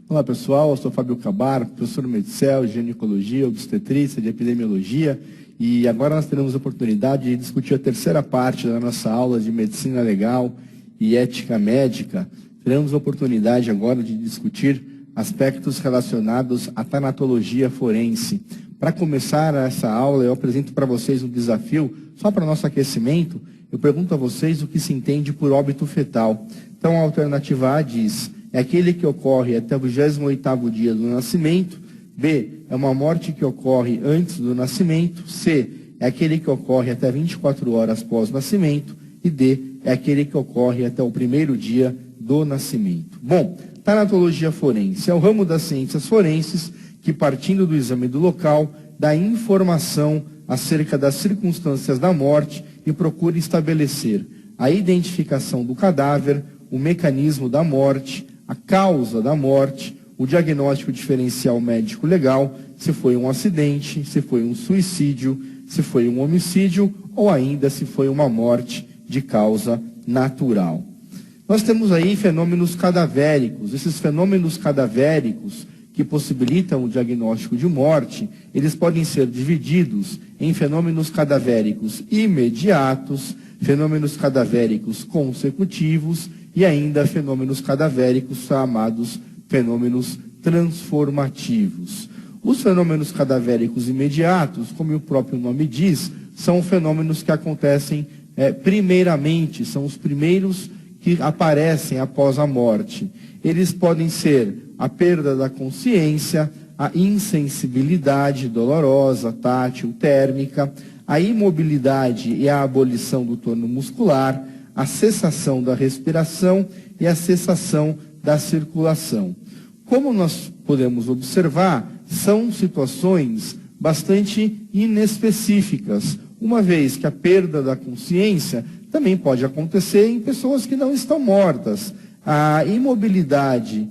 Olá pessoal, eu sou Fábio Cabar, professor de Medicel, de ginecologia, obstetrícia, de epidemiologia, e agora nós teremos a oportunidade de discutir a terceira parte da nossa aula de medicina legal e ética médica. Teremos a oportunidade agora de discutir aspectos relacionados à tanatologia forense. Para começar essa aula, eu apresento para vocês um desafio, só para nosso aquecimento. Eu pergunto a vocês o que se entende por óbito fetal. Então a alternativa A diz: é aquele que ocorre até o 28º dia do nascimento. B, é uma morte que ocorre antes do nascimento. C, é aquele que ocorre até 24 horas após o nascimento. E D, é aquele que ocorre até o primeiro dia do nascimento. Bom, tanatologia forense é o ramo das ciências forenses que, partindo do exame do local, dá informação acerca das circunstâncias da morte e procura estabelecer a identificação do cadáver, o mecanismo da morte, a causa da morte, o diagnóstico diferencial médico-legal, se foi um acidente, se foi um suicídio, se foi um homicídio ou ainda se foi uma morte de causa natural. Nós temos aí fenômenos cadavéricos. Esses fenômenos cadavéricos que possibilitam o diagnóstico de morte, eles podem ser divididos em fenômenos cadavéricos imediatos, fenômenos cadavéricos consecutivos e ainda fenômenos cadavéricos chamados fenômenos transformativos. Os fenômenos cadavéricos imediatos, como o próprio nome diz, são fenômenos que acontecem primeiramente, são os primeiros que aparecem após a morte. Eles podem ser a perda da consciência, a insensibilidade dolorosa, tátil, térmica, a imobilidade e a abolição do tônus muscular, a cessação da respiração e a cessação da circulação. Como nós podemos observar, são situações bastante inespecíficas, uma vez que a perda da consciência também pode acontecer em pessoas que não estão mortas. A imobilidade,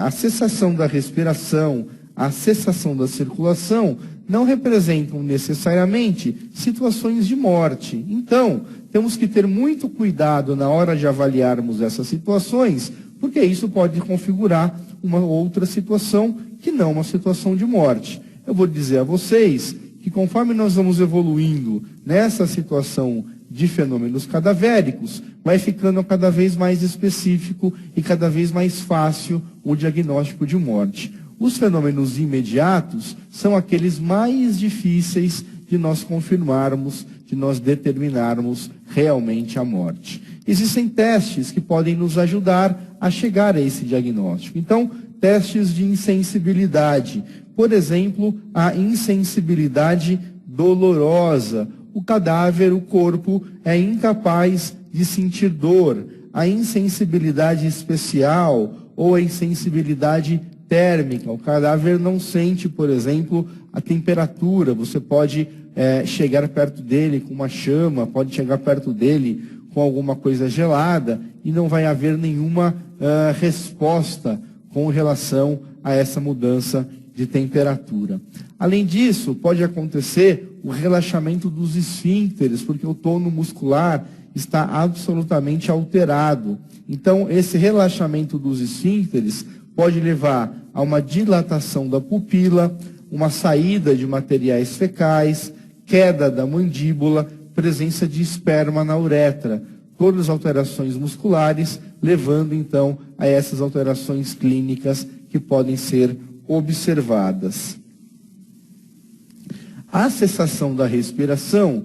a cessação da respiração, a cessação da circulação não representam necessariamente situações de morte. Então, temos que ter muito cuidado na hora de avaliarmos essas situações, porque isso pode configurar uma outra situação que não uma situação de morte. Eu vou dizer a vocês que conforme nós vamos evoluindo nessa situação de fenômenos cadavéricos, vai ficando cada vez mais específico e cada vez mais fácil o diagnóstico de morte. Os fenômenos imediatos são aqueles mais difíceis de nós confirmarmos, de nós determinarmos realmente a morte. Existem testes que podem nos ajudar a chegar a esse diagnóstico. Então, testes de insensibilidade. Por exemplo, a insensibilidade dolorosa. O cadáver, o corpo, é incapaz de sentir dor. A insensibilidade especial ou a insensibilidade térmica. O cadáver não sente, por exemplo, a temperatura. Você pode chegar perto dele com uma chama, pode chegar perto dele com alguma coisa gelada e não vai haver nenhuma resposta com relação a essa mudança de temperatura. Além disso, pode acontecer o relaxamento dos esfíncteres, porque o tônus muscular está absolutamente alterado. Então, esse relaxamento dos esfíncteres pode levar a uma dilatação da pupila, uma saída de materiais fecais, queda da mandíbula, presença de esperma na uretra. Todas as alterações musculares, levando então a essas alterações clínicas que podem ser observadas. A cessação da respiração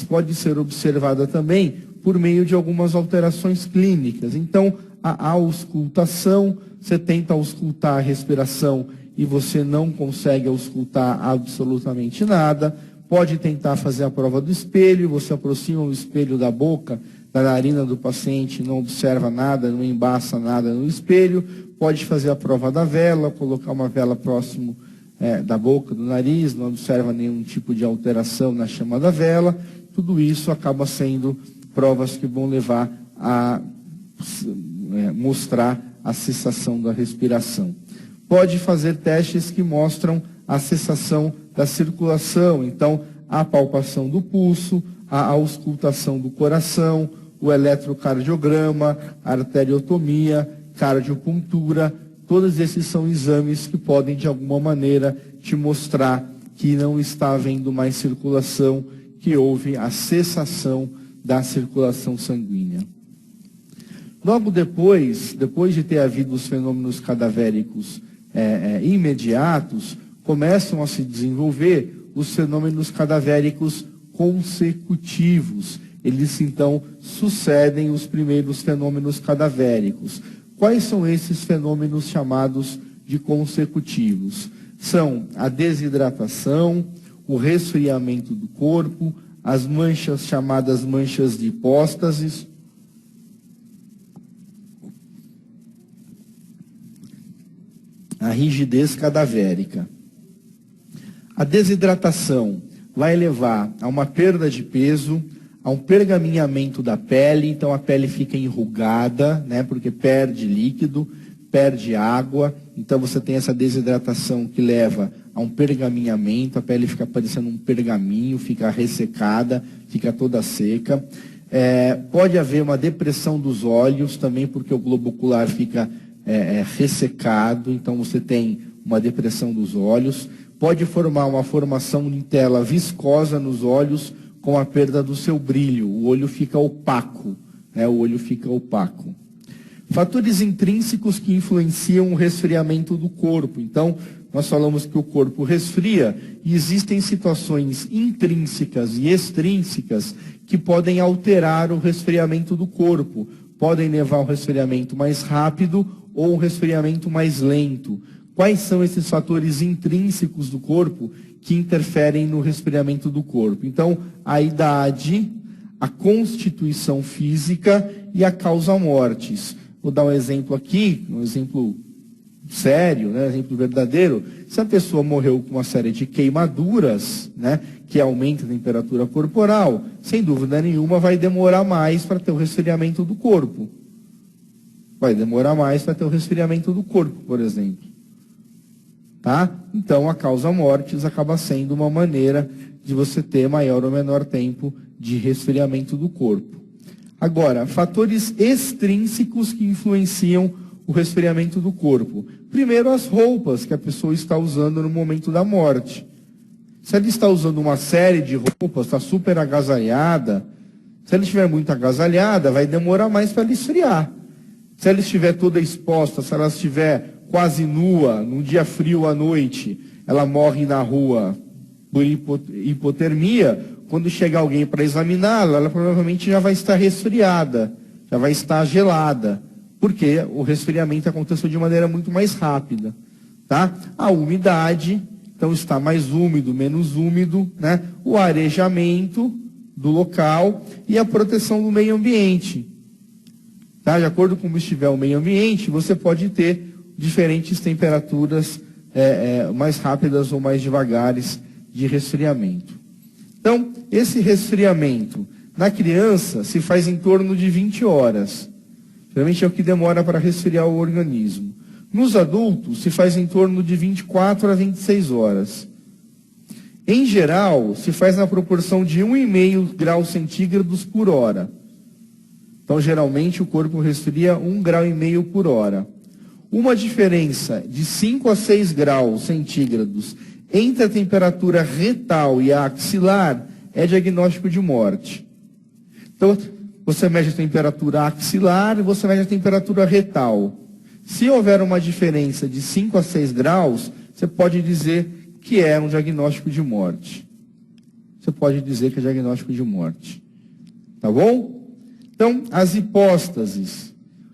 pode ser observada também por meio de algumas alterações clínicas. Então, a auscultação, você tenta auscultar a respiração e você não consegue auscultar absolutamente nada. Pode tentar fazer a prova do espelho, você aproxima o espelho da boca, da narina do paciente, não observa nada, não embaça nada no espelho. Pode fazer a prova da vela, colocar uma vela próximo da boca, do nariz, não observa nenhum tipo de alteração na chama da vela. Tudo isso acaba sendo provas que vão levar a mostrar a cessação da respiração. Pode fazer testes que mostram a cessação da circulação, então a palpação do pulso, a auscultação do coração, o eletrocardiograma, a arteriotomia, cardiopuntura, Todos esses são exames que podem, de alguma maneira, te mostrar que não está havendo mais circulação, que houve a cessação da circulação sanguínea. Logo depois de ter havido os fenômenos cadavéricos imediatos, começam a se desenvolver os fenômenos cadavéricos consecutivos. Eles, então, sucedem os primeiros fenômenos cadavéricos. Quais são esses fenômenos chamados de consecutivos? São a desidratação, o resfriamento do corpo, as manchas chamadas manchas de hipóstasis, a rigidez cadavérica. A desidratação vai levar a uma perda de peso, a um pergaminhamento da pele, então a pele fica enrugada, né, porque perde líquido, perde água, então você tem essa desidratação que leva a um pergaminhamento, a pele fica parecendo um pergaminho, fica ressecada, fica toda seca. Pode haver uma depressão dos olhos também, porque o globo ocular fica ressecado, então você tem uma depressão dos olhos. Pode formar uma formação de tela viscosa nos olhos com a perda do seu brilho. O olho fica opaco, né? O olho fica opaco. Fatores intrínsecos que influenciam o resfriamento do corpo. Então, nós falamos que o corpo resfria e existem situações intrínsecas e extrínsecas que podem alterar o resfriamento do corpo. Podem levar ao resfriamento mais rápido ou um resfriamento mais lento. Quais são esses fatores intrínsecos do corpo que interferem no resfriamento do corpo? Então, a idade, a constituição física e a causa mortis. Vou dar um exemplo aqui, um exemplo sério, né, um exemplo verdadeiro. Se a pessoa morreu com uma série de queimaduras, né, que aumenta a temperatura corporal, sem dúvida nenhuma vai demorar mais para ter o resfriamento do corpo. Vai demorar mais para ter o resfriamento do corpo, por exemplo. Tá? Então, a causa mortis acaba sendo uma maneira de você ter maior ou menor tempo de resfriamento do corpo. Agora, fatores extrínsecos que influenciam o resfriamento do corpo. Primeiro, as roupas que a pessoa está usando no momento da morte. Se ela está usando uma série de roupas, está super agasalhada, se ela estiver muito agasalhada, vai demorar mais para ela esfriar. Se ela estiver toda exposta, se ela estiver quase nua, num dia frio à noite, ela morre na rua por hipotermia, quando chegar alguém para examiná-la, ela provavelmente já vai estar resfriada, já vai estar gelada, porque o resfriamento aconteceu de maneira muito mais rápida. Tá? A umidade, então está mais úmido, menos úmido, né? O arejamento do local e a proteção do meio ambiente. Tá? De acordo com como estiver o meio ambiente, você pode ter diferentes temperaturas mais rápidas ou mais devagares de resfriamento. Então, esse resfriamento na criança se faz em torno de 20 horas. Geralmente é o que demora para resfriar o organismo. Nos adultos, se faz em torno de 24 a 26 horas. Em geral, se faz na proporção de 1,5 graus centígrados por hora. Então, geralmente, o corpo resfria 1,5 graus por hora. Uma diferença de 5 a 6 graus centígrados entre a temperatura retal e a axilar é diagnóstico de morte. Então, você mede a temperatura axilar e você mede a temperatura retal. Se houver uma diferença de 5 a 6 graus, você pode dizer que é um diagnóstico de morte. Você pode dizer que é diagnóstico de morte. Tá bom? Então, as hipóstases.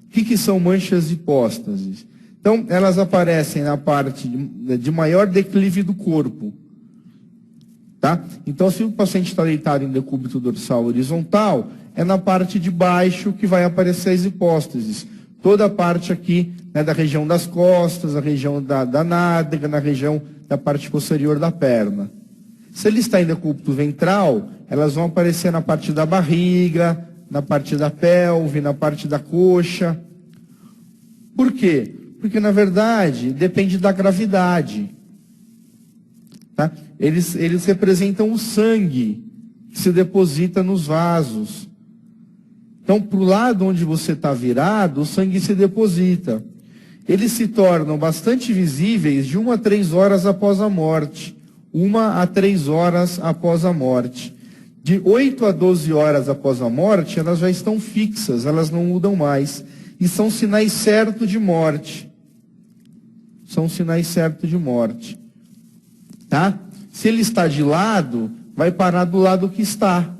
O que são manchas de hipóstases? Então, elas aparecem na parte de maior declive do corpo. Tá? Então, se o paciente está deitado em decúbito dorsal horizontal, é na parte de baixo que vai aparecer as hipóstases. Toda a parte aqui, né, da região das costas, a região da nádega, na região da parte posterior da perna. Se ele está em decúbito ventral, elas vão aparecer na parte da barriga, na parte da pelve, na parte da coxa. Por quê? Porque, na verdade, depende da gravidade. Tá? Eles representam o sangue que se deposita nos vasos. Então, para o lado onde você está virado, o sangue se deposita. eles se tornam bastante visíveis de 1 a 3 horas após a morte. 1 a 3 horas após a morte. De 8 a 12 horas após a morte, elas já estão fixas, elas não mudam mais. E são sinais certos de morte. São sinais certos de morte. Tá? Se ele está de lado, vai parar do lado que está.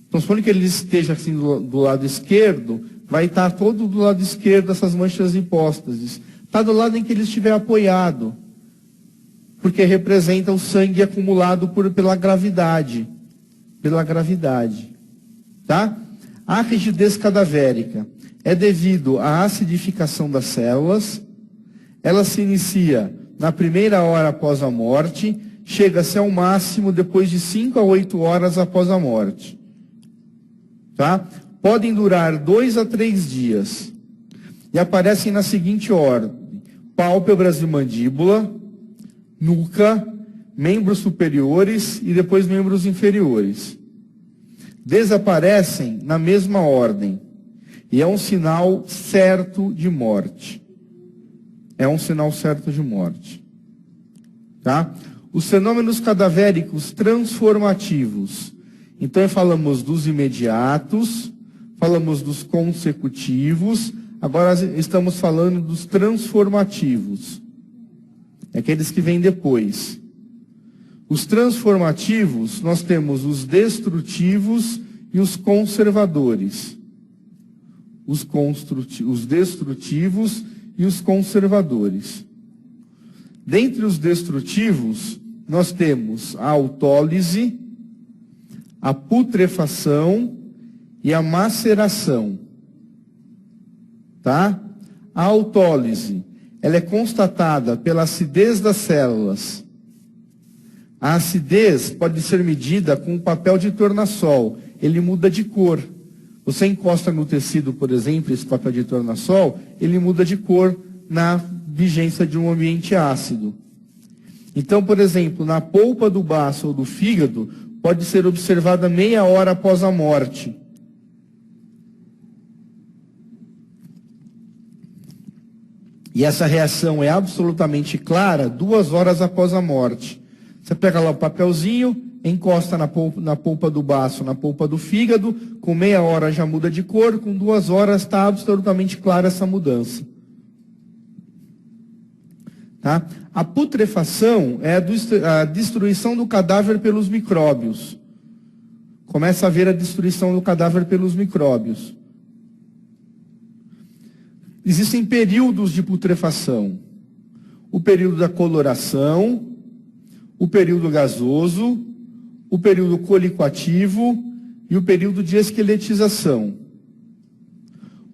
Então, supondo que ele esteja assim do lado esquerdo, vai estar todo do lado esquerdo essas manchas de hipóstases. Está do lado em que ele estiver apoiado, porque representa o sangue acumulado pela gravidade. Pela gravidade. Tá? A rigidez cadavérica é devido à acidificação das células. Ela se inicia na primeira hora após a morte, chega-se ao máximo depois de 5 a 8 horas após a morte. Tá? Podem durar 2 a 3 dias. E aparecem na seguinte ordem: pálpebras e mandíbula, nuca, membros superiores e depois membros inferiores. Desaparecem na mesma ordem. E é um sinal certo de morte. É um sinal certo de morte. Tá? Os fenômenos cadavéricos transformativos. Então falamos dos imediatos, falamos dos consecutivos, agora estamos falando dos transformativos. Aqueles que vêm depois. Os transformativos, nós temos os destrutivos e os conservadores. Os destrutivos e os conservadores. Dentre os destrutivos, nós temos a autólise, a putrefação e a maceração. Tá? A autólise, ela é constatada pela acidez das células. A acidez pode ser medida com o papel de tornassol. Ele muda de cor. Você encosta no tecido, por exemplo, esse papel de tornassol, ele muda de cor na vigência de um ambiente ácido. Então, por exemplo, na polpa do baço ou do fígado, pode ser observada meia hora após a morte. E essa reação é absolutamente clara 2 horas após a morte. Você pega lá o papelzinho, encosta na polpa do baço, na polpa do fígado, com meia hora já muda de cor, com 2 horas está absolutamente clara essa mudança. Tá? A putrefação é a destruição do cadáver pelos micróbios. Começa a haver a destruição do cadáver pelos micróbios. Existem períodos de putrefação. O período da coloração, o período gasoso, o período colicoativo e o período de esqueletização.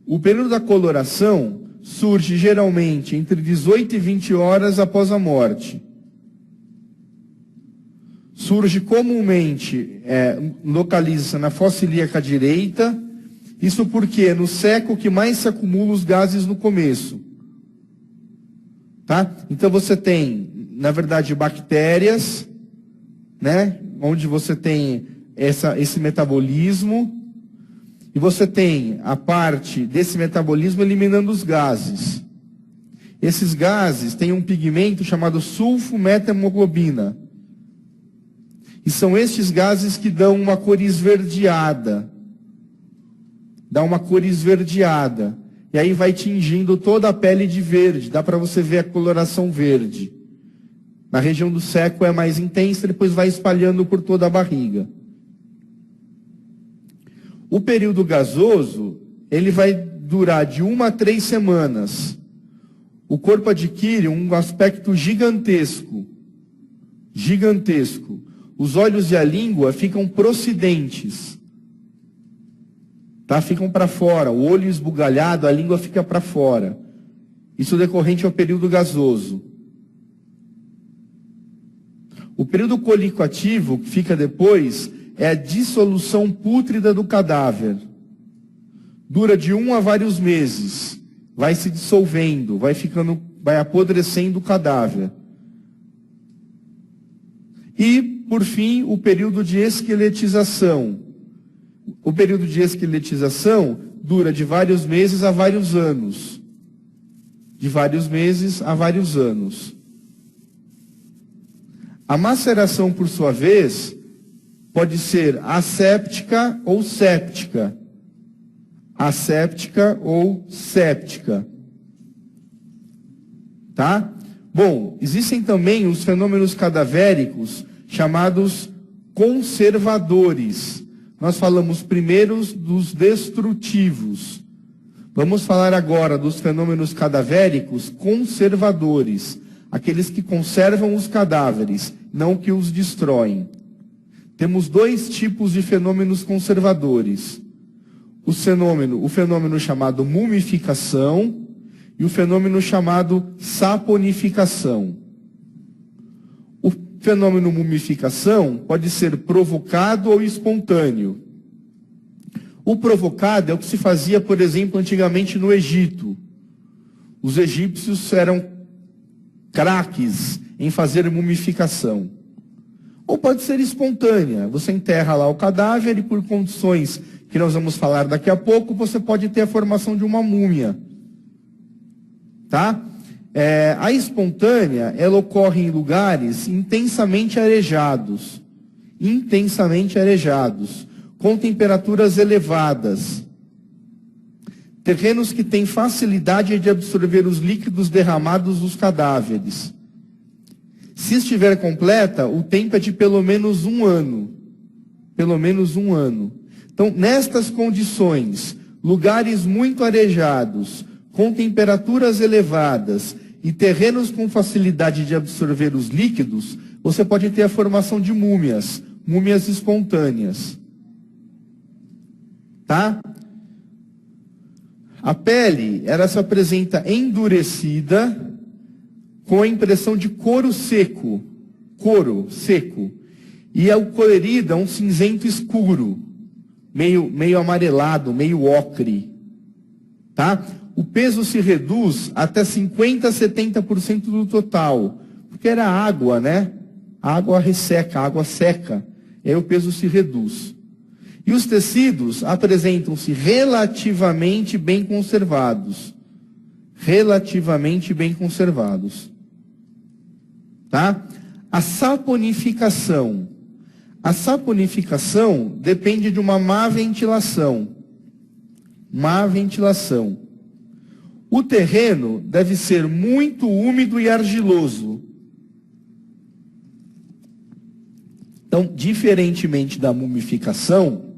O período da coloração surge geralmente entre 18 e 20 horas após a morte. Surge comumente, localiza-se na fossa ilíaca direita, isso porque é no seco que mais se acumulam os gases no começo. Tá? Então você tem, na verdade, bactérias, né? Onde você tem esse metabolismo, e você tem a parte desse metabolismo eliminando os gases. Esses gases têm um pigmento chamado sulfo-metahemoglobina. E são estes gases que dão uma cor esverdeada. Dá uma cor esverdeada. E aí vai tingindo toda a pele de verde. Dá para você ver a coloração verde. Na região do seco é mais intensa, depois vai espalhando por toda a barriga. O período gasoso, ele vai durar de 1 a 3 semanas. O corpo adquire um aspecto gigantesco. Gigantesco. Os olhos e a língua ficam procedentes. Tá? Ficam para fora. O olho esbugalhado, a língua fica para fora. Isso decorrente ao período gasoso. O período colicoativo, que fica depois, é a dissolução pútrida do cadáver. Dura de 1 a vários meses. Vai se dissolvendo, vai apodrecendo o cadáver. E, por fim, o período de esqueletização. O período de esqueletização dura de vários meses a vários anos. de vários meses a vários anos. A maceração, por sua vez, pode ser asséptica ou séptica. Asséptica ou séptica. Tá? Bom, existem também os fenômenos cadavéricos chamados conservadores. Nós falamos primeiro dos destrutivos. Vamos falar agora dos fenômenos cadavéricos conservadores. Aqueles que conservam os cadáveres, não que os destroem. Temos dois tipos de fenômenos conservadores. O fenômeno chamado mumificação e o fenômeno chamado saponificação. O fenômeno mumificação pode ser provocado ou espontâneo. O provocado é o que se fazia, por exemplo, antigamente no Egito. Os egípcios eram craques em fazer mumificação. Ou pode ser espontânea. Você enterra lá o cadáver e por condições que nós vamos falar daqui a pouco, você pode ter a formação de uma múmia. Tá? A espontânea, ela ocorre em lugares intensamente arejados. Intensamente arejados. Com temperaturas elevadas. Terrenos que têm facilidade de absorver os líquidos derramados dos cadáveres. Se estiver completa, o tempo é de pelo menos 1 ano. Pelo menos 1 ano. Então, nestas condições, lugares muito arejados, com temperaturas elevadas e terrenos com facilidade de absorver os líquidos, você pode ter a formação de múmias, múmias espontâneas. Tá? A pele, ela se apresenta endurecida, com a impressão de couro seco. E a colorida, um cinzento escuro, meio amarelado, meio ocre. Tá? O peso se reduz até 50% a 70% do total, porque era água, né? A água resseca, a água seca, e aí o peso se reduz. E os tecidos apresentam-se relativamente bem conservados. Relativamente bem conservados. Tá? A saponificação. A saponificação depende de uma má ventilação. Má ventilação. O terreno deve ser muito úmido e argiloso. Então, diferentemente da mumificação,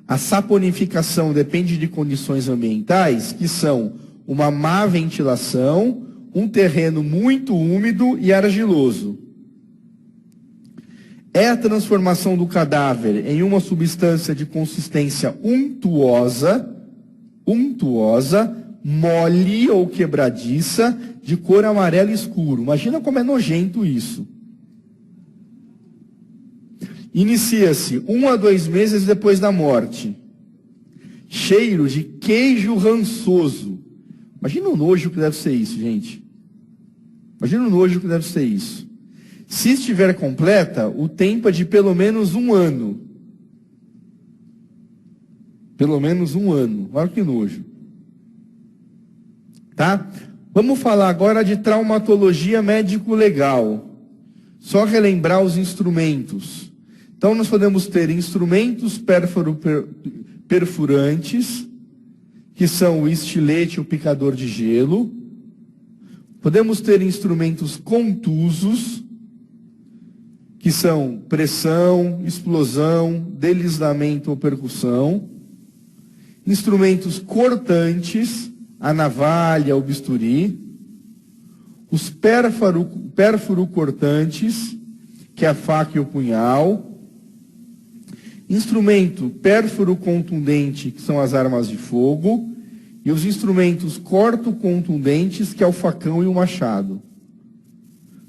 a saponificação depende de condições ambientais, que são uma má ventilação, um terreno muito úmido e argiloso. É a transformação do cadáver em uma substância de consistência untuosa, mole ou quebradiça, de cor amarelo escuro. Imagina como é nojento isso. Inicia-se 1 a 2 meses depois da morte. Cheiro de queijo rançoso. Imagina o nojo que deve ser isso, gente. Imagina o nojo que deve ser isso. Se estiver completa, o tempo é de pelo menos 1 ano. Pelo menos 1 ano. Olha que nojo. Tá? Vamos falar agora de traumatologia médico-legal. Só relembrar os instrumentos. Então, nós podemos ter instrumentos perfurantes, que são o estilete e o picador de gelo. Podemos ter instrumentos contusos, que são pressão, explosão, deslizamento ou percussão. Instrumentos cortantes, a navalha, o bisturi. Os pérfuro-cortantes, que é a faca e o punhal. Instrumento pérfuro-contundente, que são as armas de fogo. E os instrumentos corto-contundentes, que é o facão e o machado.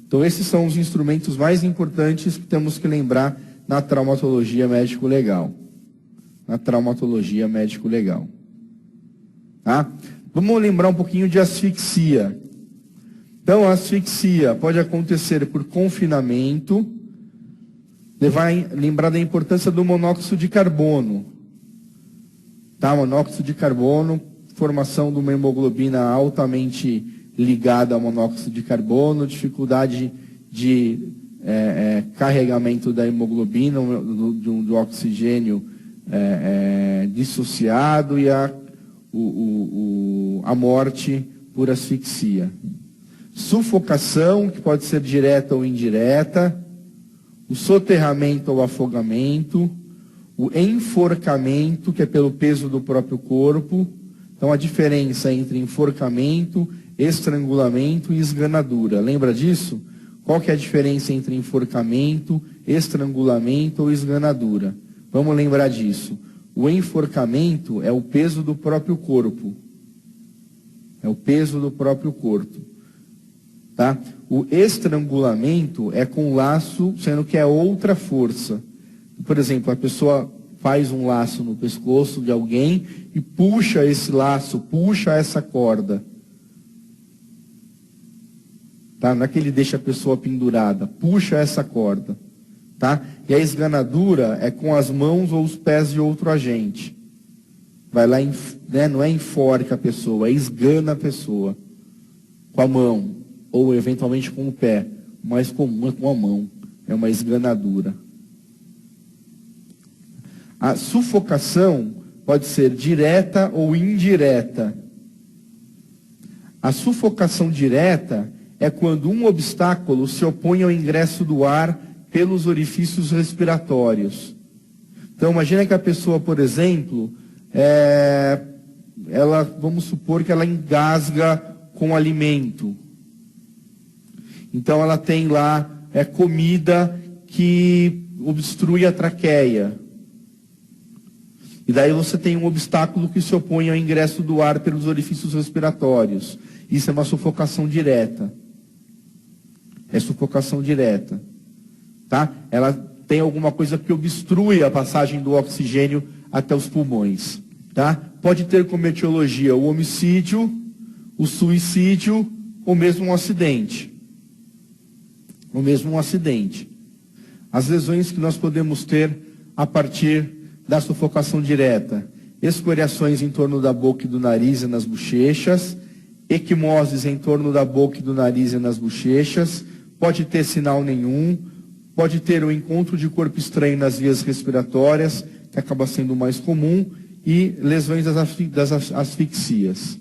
Então, esses são os instrumentos mais importantes que temos que lembrar na traumatologia médico-legal. Na traumatologia médico-legal. Tá? Vamos lembrar um pouquinho de asfixia. Então, a asfixia pode acontecer por confinamento. Lembrar da importância do monóxido de carbono. Tá? Monóxido de carbono, formação de uma hemoglobina altamente ligada ao monóxido de carbono, dificuldade de carregamento da hemoglobina, do oxigênio dissociado e a morte por asfixia. Sufocação, que pode ser direta ou indireta, o soterramento ou afogamento, o enforcamento, que é pelo peso do próprio corpo. Então, a diferença entre enforcamento, estrangulamento e esganadura. Lembra disso? Qual que é a diferença entre enforcamento, estrangulamento ou esganadura? Vamos lembrar disso. O enforcamento é o peso do próprio corpo. É o peso do próprio corpo. Tá? O estrangulamento é com laço, sendo que é outra força. Por exemplo, a pessoa faz um laço no pescoço de alguém e puxa esse laço, puxa essa corda. Tá? Não é que ele deixa a pessoa pendurada, puxa essa corda. Tá? E a esganadura é com as mãos ou os pés de outro agente. Vai lá, não é enforca a pessoa, é esgana a pessoa. Com a mão, ou eventualmente com o pé. O mais comum é com a mão. É uma esganadura. A sufocação pode ser direta ou indireta. A sufocação direta é quando um obstáculo se opõe ao ingresso do ar pelos orifícios respiratórios. Então, imagina que a pessoa, por exemplo, vamos supor que ela engasga com alimento. Então, ela tem lá comida que obstrui a traqueia. E daí você tem um obstáculo que se opõe ao ingresso do ar pelos orifícios respiratórios. Isso é uma sufocação direta. É sufocação direta. Tá? Ela tem alguma coisa que obstrui a passagem do oxigênio até os pulmões. Tá? Pode ter como etiologia o homicídio, o suicídio ou mesmo um acidente. Ou mesmo um acidente. As lesões que nós podemos ter a partir da sufocação direta: escoriações em torno da boca e do nariz e nas bochechas, equimoses em torno da boca e do nariz e nas bochechas, pode ter sinal nenhum, pode ter o encontro de corpo estranho nas vias respiratórias, que acaba sendo o mais comum, e lesões das asfixias.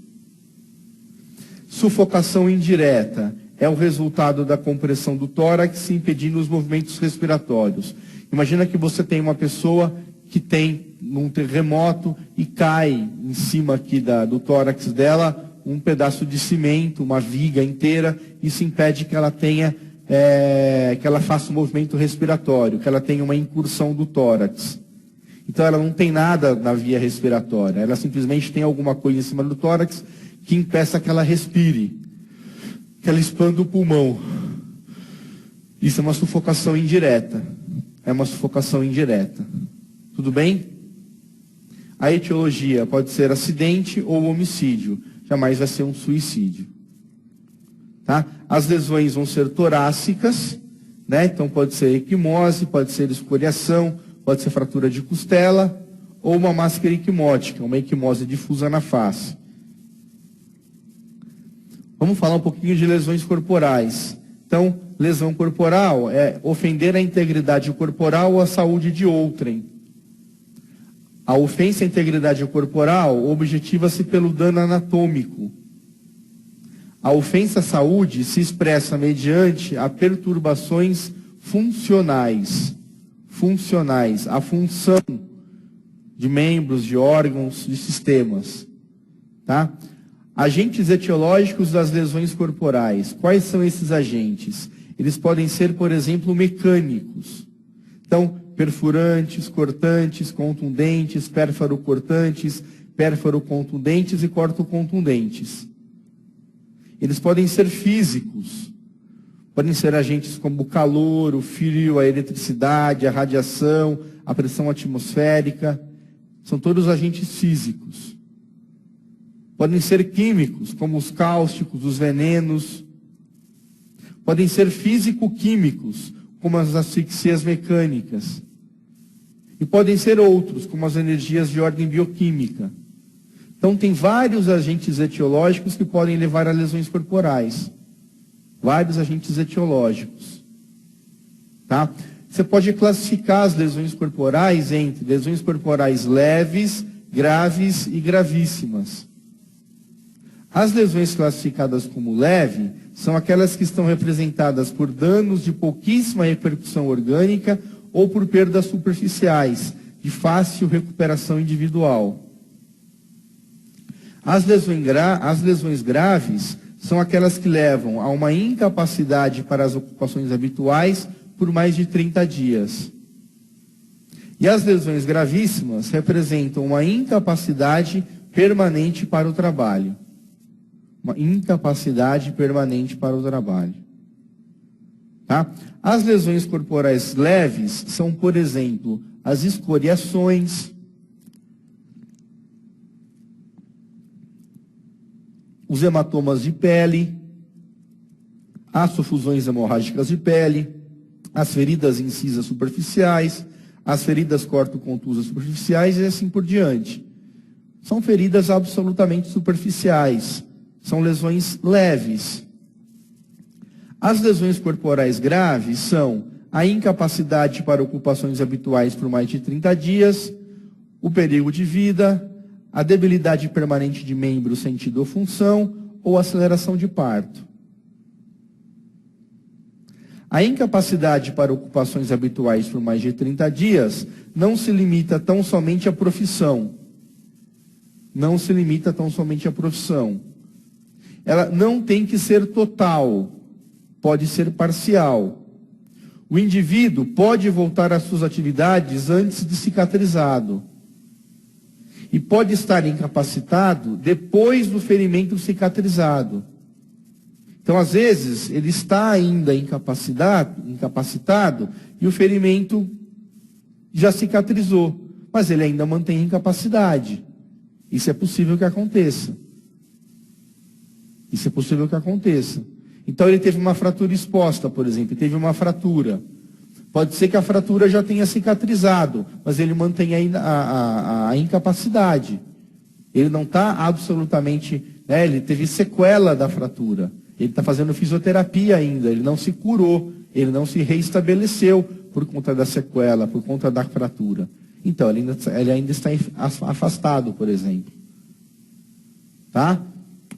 Sufocação indireta é o resultado da compressão do tórax, impedindo os movimentos respiratórios. Imagina que você tem uma pessoa que tem num terremoto e cai em cima aqui do tórax dela um pedaço de cimento, uma viga inteira. Isso impede que ela tenha, que ela faça um movimento respiratório, que ela tenha uma incursão do tórax. Então ela não tem nada na via respiratória, ela simplesmente tem alguma coisa em cima do tórax que impeça que ela respire, que ela expanda o pulmão. Isso é uma sufocação indireta. É uma sufocação indireta. Tudo bem? A etiologia pode ser acidente ou homicídio. Jamais vai ser um suicídio. Tá? As lesões vão ser torácicas, né? Então pode ser equimose, pode ser escoriação, pode ser fratura de costela, ou uma máscara equimótica, uma equimose difusa na face. Vamos falar um pouquinho de lesões corporais. Então, lesão corporal é ofender a integridade corporal ou a saúde de outrem. A ofensa à integridade corporal objetiva-se pelo dano anatômico. A ofensa à saúde se expressa mediante a perturbações funcionais. Funcionais, a função de membros, de órgãos, de sistemas. Tá? Agentes etiológicos das lesões corporais. Quais são esses agentes? Eles podem ser, por exemplo, mecânicos. Então, perfurantes, cortantes, contundentes, pérfaro-cortantes, pérfaro-contundentes e corto-contundentes. Eles podem ser físicos. Podem ser agentes como o calor, o frio, a eletricidade, a radiação, a pressão atmosférica. São todos agentes físicos. Podem ser químicos, como os cáusticos, os venenos. Podem ser físico-químicos, como as asfixias mecânicas. E podem ser outros, como as energias de ordem bioquímica. Então, tem vários agentes etiológicos que podem levar a lesões corporais. Vários agentes etiológicos. Tá? Você pode classificar as lesões corporais entre lesões corporais leves, graves e gravíssimas. As lesões classificadas como leve são aquelas que estão representadas por danos de pouquíssima repercussão orgânica ou por perdas superficiais, de fácil recuperação individual. As lesões graves são aquelas que levam a uma incapacidade para as ocupações habituais por mais de 30 dias. E as lesões gravíssimas representam uma incapacidade permanente para o trabalho. Uma incapacidade permanente para o trabalho. Tá? As lesões corporais leves são, por exemplo, as escoriações, os hematomas de pele, as sufusões hemorrágicas de pele, as feridas incisas superficiais, as feridas cortocontusas superficiais e assim por diante. São feridas absolutamente superficiais, são lesões leves. As lesões corporais graves são a incapacidade para ocupações habituais por mais de 30 dias, o perigo de vida, a debilidade permanente de membro, sentido ou função, ou aceleração de parto. A incapacidade para ocupações habituais por mais de 30 dias não se limita tão somente à profissão. Não se limita tão somente à profissão. Ela não tem que ser total, pode ser parcial. O indivíduo pode voltar às suas atividades antes de cicatrizado. E pode estar incapacitado depois do ferimento cicatrizado. Então, às vezes, ele está ainda incapacitado e o ferimento já cicatrizou, mas ele ainda mantém incapacidade. Isso é possível que aconteça. Isso é possível que aconteça. Então, ele teve uma fratura exposta, por exemplo, teve uma fratura. Pode ser que a fratura já tenha cicatrizado, mas ele mantém ainda a incapacidade. Ele não está absolutamente... ele teve sequela da fratura. Ele está fazendo fisioterapia ainda, ele não se curou, ele não se reestabeleceu por conta da sequela, por conta da fratura. Então, ele ainda está afastado, por exemplo. Tá?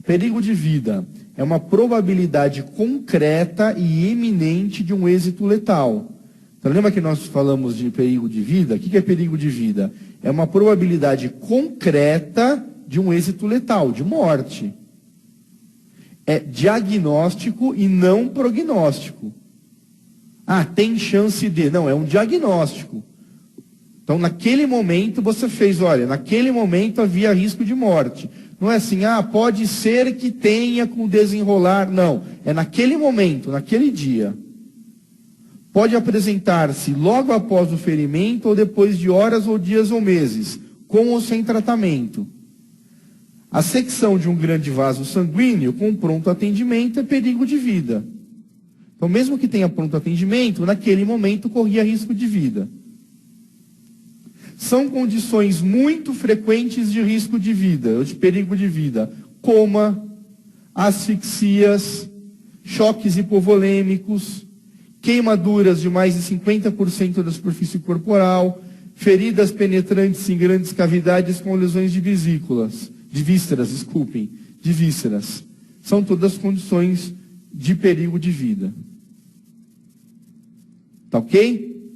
Perigo de vida é uma probabilidade concreta e iminente de um êxito letal. Então, lembra que nós falamos de perigo de vida? O que é perigo de vida? É uma probabilidade concreta de um êxito letal, de morte. É diagnóstico e não prognóstico. Tem chance de... Não, é um diagnóstico. Então, naquele momento você fez, olha, naquele momento havia risco de morte. Não é assim, pode ser que tenha com o desenrolar. Não, é naquele momento, naquele dia. Pode apresentar-se logo após o ferimento ou depois de horas ou dias ou meses, com ou sem tratamento. A secção de um grande vaso sanguíneo com pronto atendimento é perigo de vida. Então, mesmo que tenha pronto atendimento, naquele momento corria risco de vida. São condições muito frequentes de risco de vida, ou de perigo de vida. Coma, asfixias, choques hipovolêmicos, queimaduras de mais de 50% da superfície corporal, feridas penetrantes em grandes cavidades com lesões de vísceras. São todas condições de perigo de vida. Tá ok?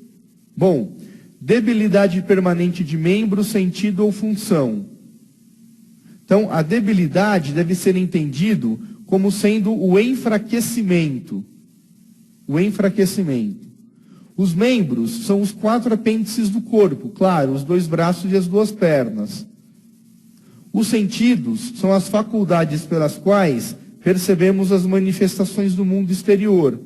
Bom, debilidade permanente de membro, sentido ou função. Então, a debilidade deve ser entendido como sendo o enfraquecimento. O enfraquecimento. Os membros são os 4 apêndices do corpo, claro, os 2 braços e as 2 pernas. Os sentidos são as faculdades pelas quais percebemos as manifestações do mundo exterior.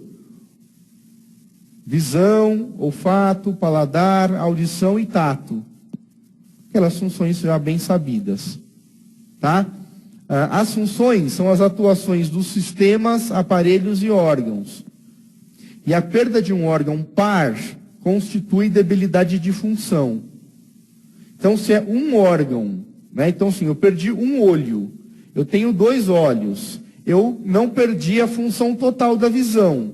Visão, olfato, paladar, audição e tato. Aquelas funções já bem sabidas. Tá? As funções são as atuações dos sistemas, aparelhos e órgãos. E a perda de um órgão par constitui debilidade de função. Então, se é um órgão né? Então, assim, eu perdi um olho, eu tenho 2 olhos, eu não perdi a função total da visão.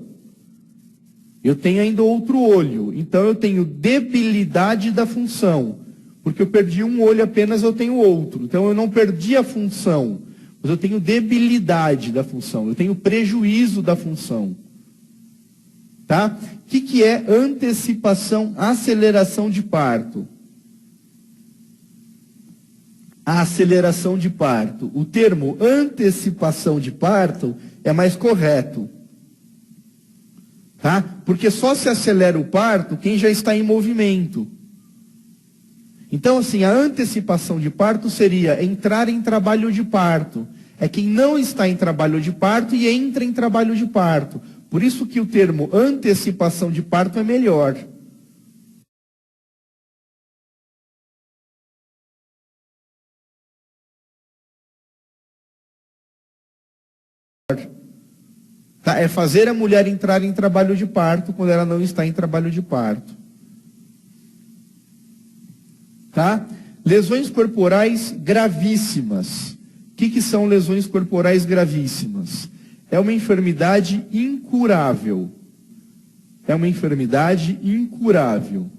Eu tenho ainda outro olho, então eu tenho debilidade da função, porque eu perdi um olho apenas, eu tenho outro. Então eu não perdi a função, mas eu tenho debilidade da função, eu tenho prejuízo da função. Tá? O que é antecipação, aceleração de parto? A aceleração de parto. O termo antecipação de parto é mais correto. Tá? Porque só se acelera o parto quem já está em movimento. Então, assim, a antecipação de parto seria entrar em trabalho de parto. É quem não está em trabalho de parto e entra em trabalho de parto. Por isso que o termo antecipação de parto é melhor. Tá? É fazer a mulher entrar em trabalho de parto quando ela não está em trabalho de parto. Tá? Lesões corporais gravíssimas. O que são lesões corporais gravíssimas? É uma enfermidade incurável. É uma enfermidade incurável.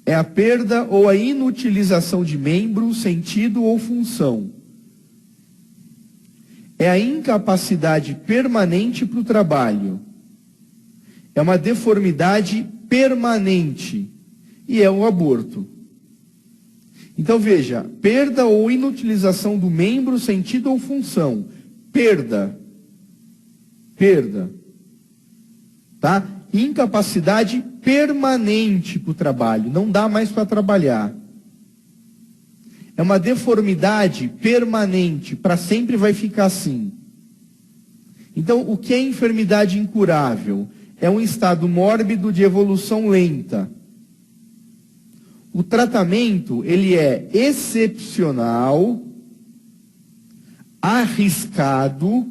É a perda ou a inutilização de membro, sentido ou função. É a incapacidade permanente para o trabalho. É uma deformidade permanente. E é o aborto. Então veja, perda ou inutilização do membro, sentido ou função. Perda. Perda. Tá? Incapacidade permanente para o trabalho. Não dá mais para trabalhar. É uma deformidade permanente. Para sempre vai ficar assim. Então, o que é enfermidade incurável? É um estado mórbido de evolução lenta. O tratamento, ele é excepcional, arriscado,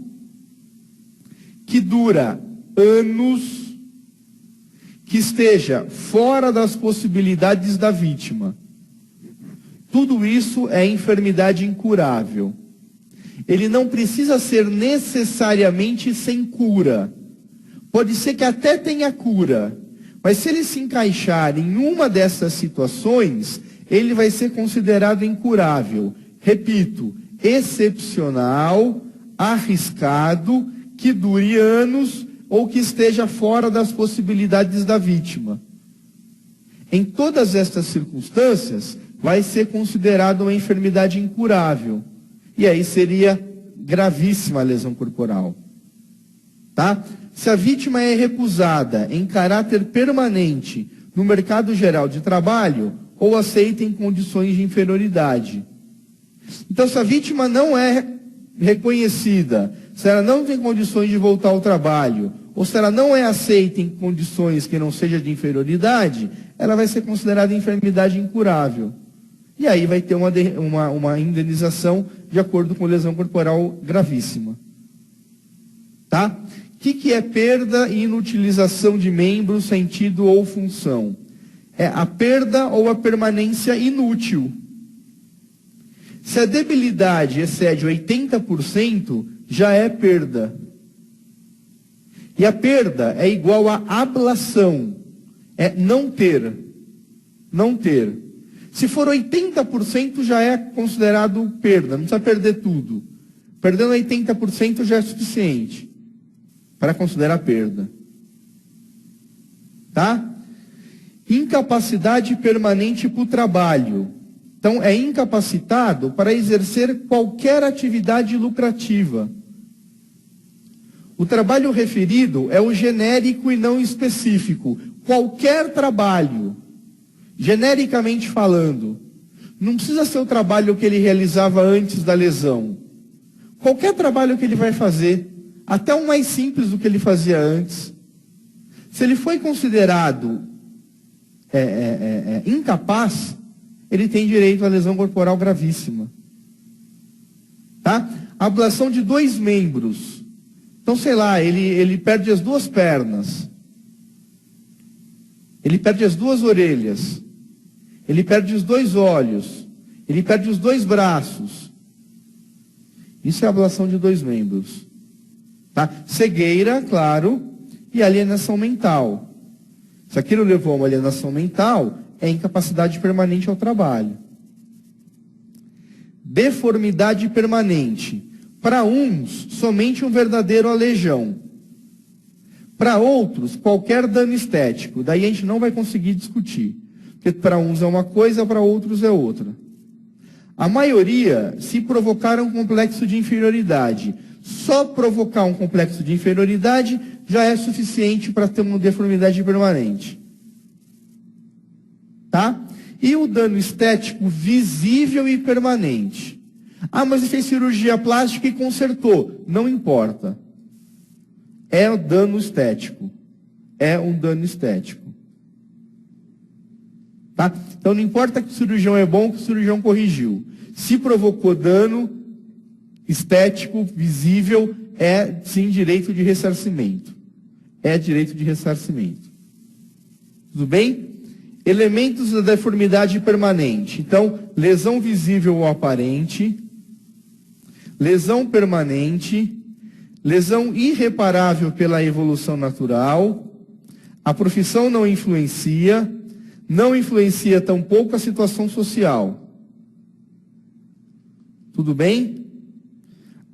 que dura anos, que esteja fora das possibilidades da vítima. Tudo isso é enfermidade incurável. Ele não precisa ser necessariamente sem cura. Pode ser que até tenha cura. Mas se ele se encaixar em uma dessas situações, ele vai ser considerado incurável. Repito, excepcional, arriscado, que dure anos ou que esteja fora das possibilidades da vítima. Em todas estas circunstâncias, vai ser considerado uma enfermidade incurável. E aí seria gravíssima a lesão corporal. Tá? Se a vítima é recusada em caráter permanente no mercado geral de trabalho ou aceita em condições de inferioridade. Então, se a vítima não é reconhecida, se ela não tem condições de voltar ao trabalho, ou se ela não é aceita em condições que não seja de inferioridade, ela vai ser considerada enfermidade incurável. E aí vai ter uma indenização de acordo com lesão corporal gravíssima. Tá? O que é perda e inutilização de membro, sentido ou função? É a perda ou a permanência inútil. Se a debilidade excede 80%, já é perda. E a perda é igual a ablação. É não ter. Não ter. Se for 80%, já é considerado perda. Não precisa perder tudo. Perdendo 80% já é suficiente para considerar perda. Tá? Incapacidade permanente para o trabalho. Então, é incapacitado para exercer qualquer atividade lucrativa. O trabalho referido é o genérico e não específico. Qualquer trabalho, genericamente falando, não precisa ser o trabalho que ele realizava antes da lesão. Qualquer trabalho que ele vai fazer, até o mais simples do que ele fazia antes. Se ele foi considerado incapaz, ele tem direito à lesão corporal gravíssima. Tá? Ablação de 2 membros. Então, sei lá, ele perde as 2 pernas. Ele perde as 2 orelhas. Ele perde os 2 olhos. Ele perde os 2 braços. Isso é ablação de 2 membros. Tá? Cegueira, claro, e alienação mental. Se aquilo levou a uma alienação mental, é incapacidade permanente ao trabalho. Deformidade permanente. Para uns, somente um verdadeiro aleijão. Para outros, qualquer dano estético. Daí a gente não vai conseguir discutir. Porque para uns é uma coisa, para outros é outra. A maioria, se provocar um complexo de inferioridade, só provocar um complexo de inferioridade já é suficiente para ter uma deformidade permanente. Tá? E o dano estético visível e permanente. Ah, mas ele fez cirurgia plástica e consertou. Não importa. É o dano estético. É um dano estético. Tá? Então não importa que o cirurgião é bom, que o cirurgião corrigiu. Se provocou dano estético, visível, é sim direito de ressarcimento. É direito de ressarcimento. Tudo bem? Elementos da deformidade permanente. Então, lesão visível ou aparente, lesão permanente, lesão irreparável pela evolução natural, a profissão não influencia tampouco a situação social. Tudo bem?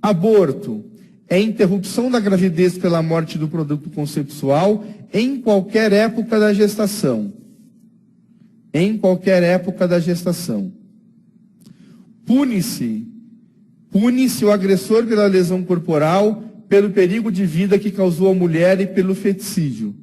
Aborto é interrupção da gravidez pela morte do produto concepsual em qualquer época da gestação. Em qualquer época da gestação. Pune-se o agressor pela lesão corporal, pelo perigo de vida que causou a mulher e pelo feticídio.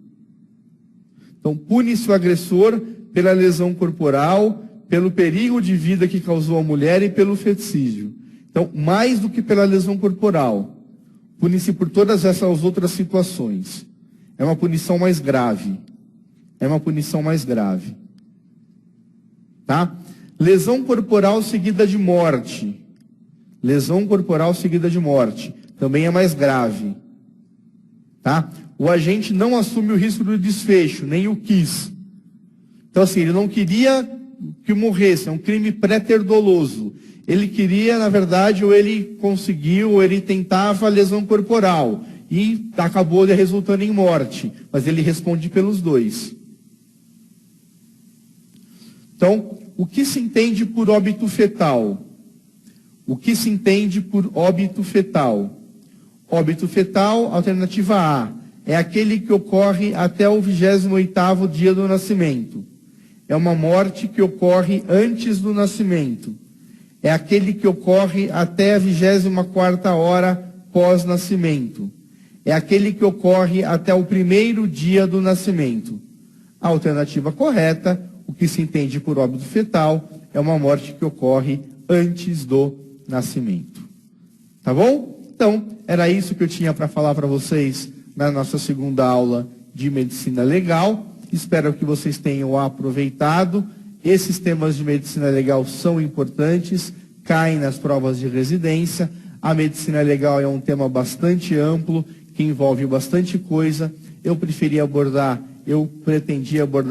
Então, pune-se o agressor pela lesão corporal, pelo perigo de vida que causou a mulher e pelo feticídio. Então, mais do que pela lesão corporal, pune-se por todas essas outras situações. É uma punição mais grave. É uma punição mais grave. Tá? Lesão corporal seguida de morte. Lesão corporal seguida de morte. Também é mais grave. Tá? O agente não assume o risco do desfecho, nem o quis. Então, assim, ele não queria que morresse, é um crime pré-ter-doloso. Ele queria, na verdade, ou ele conseguiu, ou ele tentava a lesão corporal. E acabou resultando em morte. Mas ele responde pelos 2. Então, o que se entende por óbito fetal? O que se entende por óbito fetal? Óbito fetal, alternativa A, é aquele que ocorre até o 28º dia do nascimento. É uma morte que ocorre antes do nascimento. É aquele que ocorre até a 24ª hora pós-nascimento. É aquele que ocorre até o 1º dia do nascimento. A alternativa correta, o que se entende por óbito fetal, é uma morte que ocorre antes do nascimento. Tá bom? Então, era isso que eu tinha para falar para vocês na nossa segunda aula de medicina legal. Espero que vocês tenham aproveitado. Esses temas de medicina legal são importantes, caem nas provas de residência. A medicina legal é um tema bastante amplo, que envolve bastante coisa. Eu pretendia abordar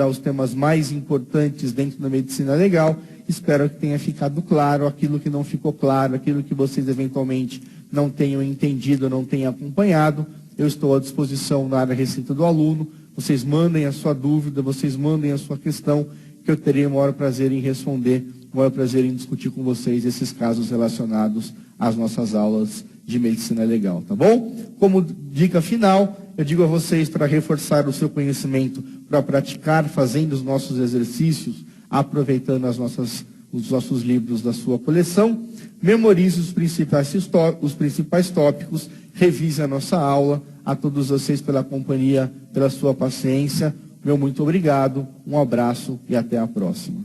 os temas mais importantes dentro da medicina legal. Espero que tenha ficado claro aquilo que não ficou claro, aquilo que vocês eventualmente não tenham entendido, não tenham acompanhado. Eu estou à disposição na área restrita do aluno. Vocês mandem a sua dúvida, vocês mandem a sua questão, que eu terei o maior prazer em responder, o maior prazer em discutir com vocês esses casos relacionados às nossas aulas de medicina legal, tá bom? Como dica final, eu digo a vocês para reforçar o seu conhecimento, para praticar fazendo os nossos exercícios, aproveitando os nossos livros da sua coleção, memorize os principais tópicos, revise a nossa aula. A todos vocês pela companhia, pela sua paciência, meu muito obrigado, um abraço e até a próxima.